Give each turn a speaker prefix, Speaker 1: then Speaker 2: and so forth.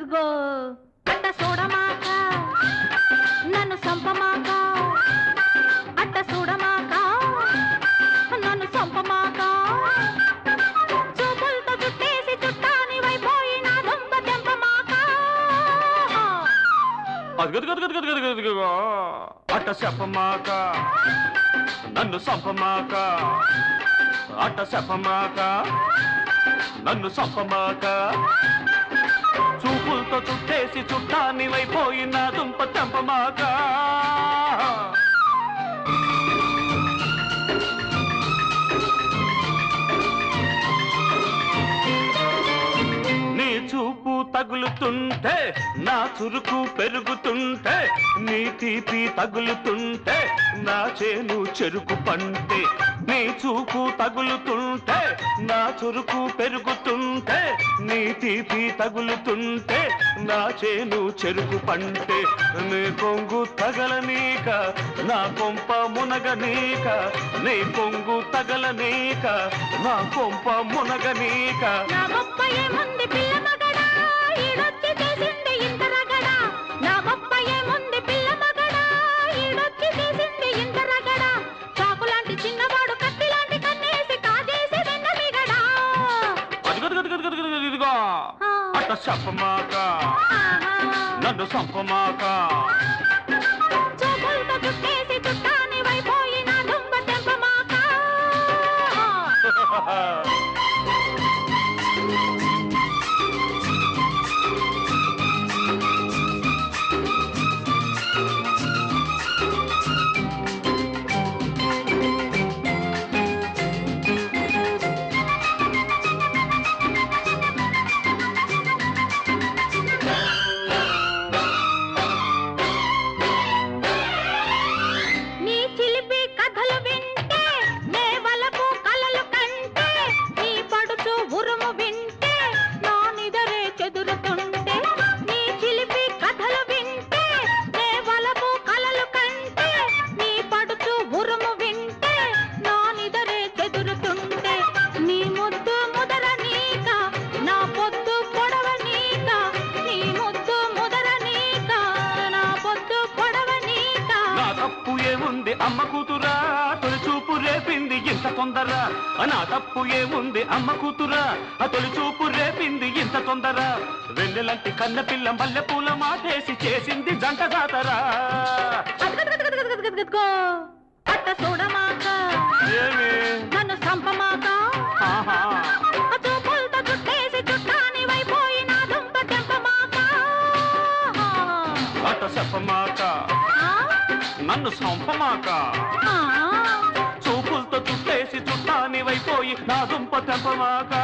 Speaker 1: అద్దగో అట్ట చూడమాక నన్ను సంపమాక అట్ట చూడమాక నన్ను సంపమాక చూపులతో చుట్టేసి చుట్టాని వైపోయి నా దొంగ తెంపమాక
Speaker 2: అదిగదిగదిగదిగదిగదిగో అట్ట చెప్పమాక నన్ను సంపమాక అట్ట చెప్పమాక నన్ను సంపమాక చూపులతో చుట్టేసి చుట్టాన్ని వైపోయి నా దుంప తెంపమాక చూపు తగులుతుంటే నా చురుకు పెరుగుతుంటే నీ తీపి తగులుతుంటే నా చేను చెరుకు పంటే నీ చూపు తగులుతుంటే నా చురుకు పెరుగుతుంటే నీ తీపి తగులుతుంటే నా చేను చెరుకు పంటే నీ కొంగు తగలనీక నా కొంప మునగనీక నీ కొంగు తగలనీక నా కొంప మునగనీక
Speaker 1: నా గొప్ప ఏముంది పిల్ల మగడా ఈడొచ్చి చేసింది ఇంత రగడా నా గొప్ప ఏముంది పిల్ల మగడా ఈడొచ్చి చేసింది ఇంత రగడా చాకు లాంటి చిన్నవాడు కత్తి లాంటి కన్నేసి కాజేసి వెన్న మిగడా
Speaker 2: ఇదిగో అట్ట చెప్పమాక నన్ను సంపమాక
Speaker 1: చూపులతో చుట్టేసి చుట్టాని వైపోయి నా దుంప తెంపమాక
Speaker 2: అమ్మ కూతురా తొలి చూపు రేపింది ఇంత తొందర నా తప్పు ఏముంది అమ్మ కూతురా తొలి చూపు రేపింది ఇంత తొందర వెన్నెలంటి కన్న పిల్ల మల్లె పూల మాటేసి చేసింది జంట జాతరా
Speaker 1: అట్ట చూడమాక
Speaker 2: ఏమి
Speaker 1: నన్ను సంపమాక చూపులతో చుట్టేసి చుట్టాని వైపోయి నా దుంప తెంపమాక
Speaker 2: అట్ట చెప్పమాక నన్ను సంపమాక చూపులతో చుట్టేసి చుట్టాని వైపోయి నా దుంప తెంపమాక